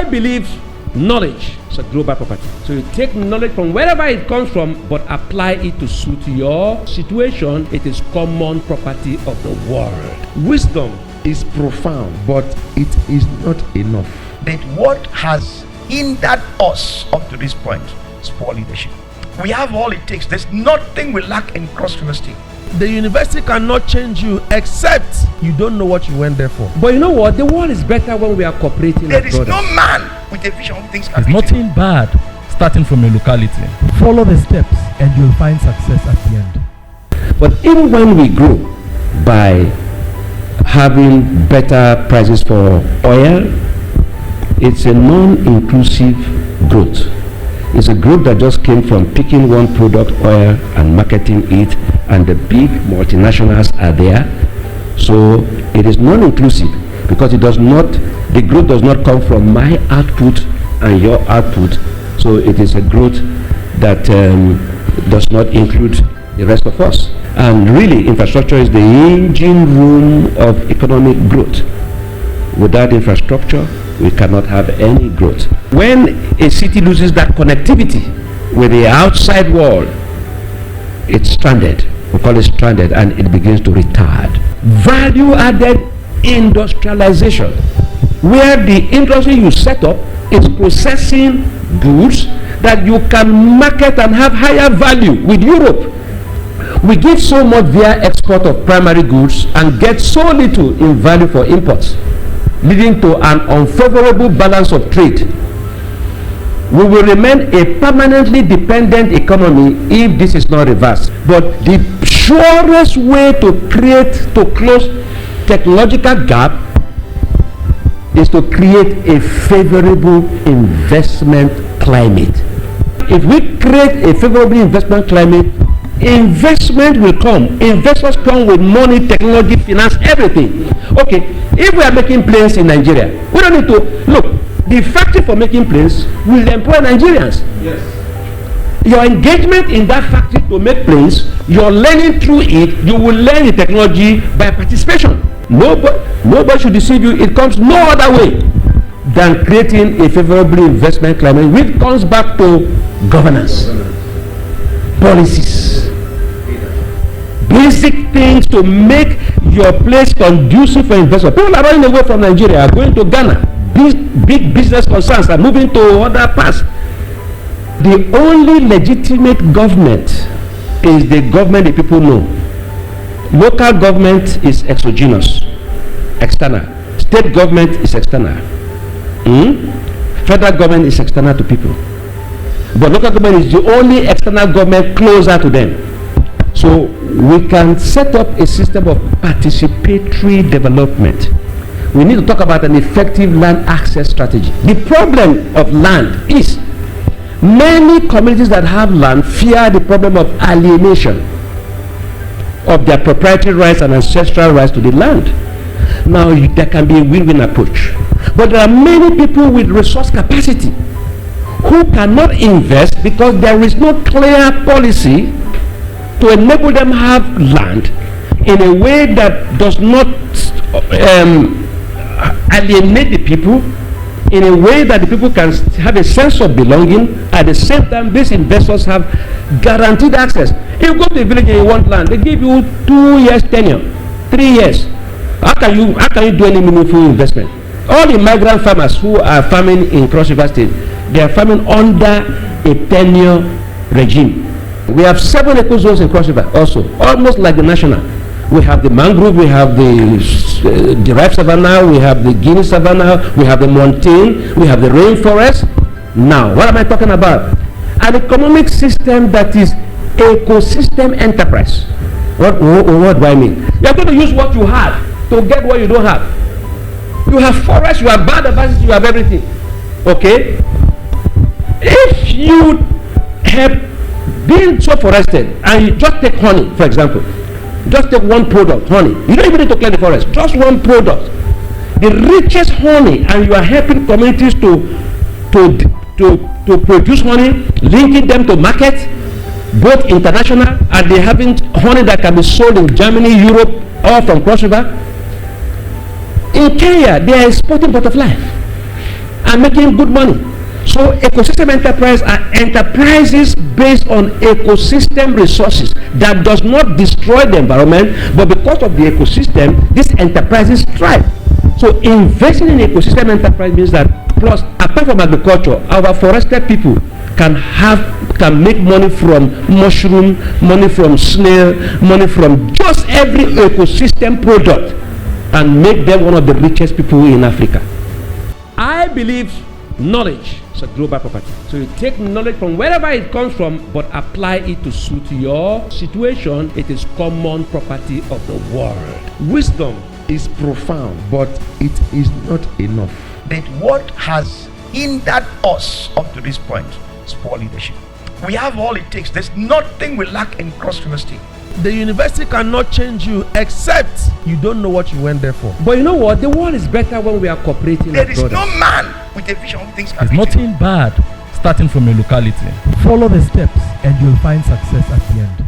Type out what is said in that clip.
God believes knowledge is a global property. So you take knowledge from wherever it comes from, but apply it to suit your situation. It is common property of the world. Wisdom is profound, but it is not enough. But what has hindered us up to this point is poor leadership. We have all it takes. There's nothing we lack in Cross University. The university cannot change you except you don't know what you went there for. But you know what? The world is better when we are cooperating. There is no man with a vision of things. There's nothing bad starting from a locality. Follow the steps and you'll find success at the end. But even when we grow by having better prices for oil, it's a non-inclusive growth. It's a growth that just came from picking one product, oil, and marketing it, and the big multinationals are there. So it is non-inclusive because it does not, the growth does not come from my output and your output. So it is a growth that does not include the rest of us. And really, infrastructure is the engine room of economic growth. Without infrastructure, we cannot have any growth. When a city loses that connectivity with the outside world, it's stranded. We call it stranded, and it begins to retard. Value-added industrialization, where the industry you set up is processing goods that you can market and have higher value. With Europe, we give so much via export of primary goods and get so little in value for imports, leading to an unfavorable balance of trade. We will remain a permanently dependent economy if this is not reversed. But the surest way to close technological gap is to create a favorable investment climate. If we create a favorable investment climate, investment will come. Investors come with money, technology, finance, everything. Okay, if we are making planes in Nigeria, we don't need to look. The factory for making planes will employ Nigerians. Yes. Your engagement in that factory to make planes, you're learning through it. You will learn the technology by participation. Nobody should deceive you. It comes no other way than creating a favorable investment climate, which comes back to governance, policies, basic things to make your place conducive for investment. People are running away from Nigeria, are going to Ghana. Big business concerns are moving to other parts. The only legitimate government is the government the people know. Local government is exogenous, external. State government is external. Federal government is external to people. But local government is the only external government closer to them. So we can set up a system of participatory development. We need to talk about an effective land access strategy. The problem of land is many communities that have land fear the problem of alienation of their proprietary rights and ancestral rights to the land. Now there can be a win-win approach. But there are many people with resource capacity who cannot invest because there is no clear policy to enable them have land in a way that does not alienate the people, in a way that the people can have a sense of belonging. At the same time, these investors have guaranteed access. If you go to a village and you want land, they give you 2 years tenure, 3 years. How can you do any meaningful investment? All the migrant farmers who are farming in Cross River State, they are farming under a tenure regime. We have 7 eco zones in Cross River also, almost like the national. We have the mangrove, we have the derived savanna, we have the Guinea savanna, we have the montane, we have the rainforest. Now, what am I talking about? An economic system that is ecosystem enterprise. What do I mean? You are going to use what you have to get what you don't have. You have forests, you have biodiversity, you have everything. Okay? If you have been so forested and you just take honey, for example, just take one product, honey. You don't even need to clear the forest, just one product. The richest honey, and you are helping communities to produce honey, linking them to market, both international, and they having honey that can be sold in Germany, Europe, or from Cross River. In Kenya, they are exporting butterfly. and making good money. So ecosystem enterprise are enterprises based on ecosystem resources that does not destroy the environment, but because of the ecosystem, these enterprises thrive. So investing in ecosystem enterprise means that, plus apart from agriculture, our forested people can make money from mushroom, money from snail, money from just every ecosystem product, and make them one of the richest people in Africa. I believe knowledge is a global property. So you take knowledge from wherever it comes from, but apply it to suit your situation. It is common property of the world. Wisdom is profound, but it is not enough. But what has hindered us up to this point is poor leadership. We have all it takes. There's nothing we lack in Cross University. The university cannot change you except you don't know what you went there for. But you know what? The world is better when we are cooperating. There is no man with a vision of things. There's nothing bad starting from a locality. Follow the steps and you'll find success at the end.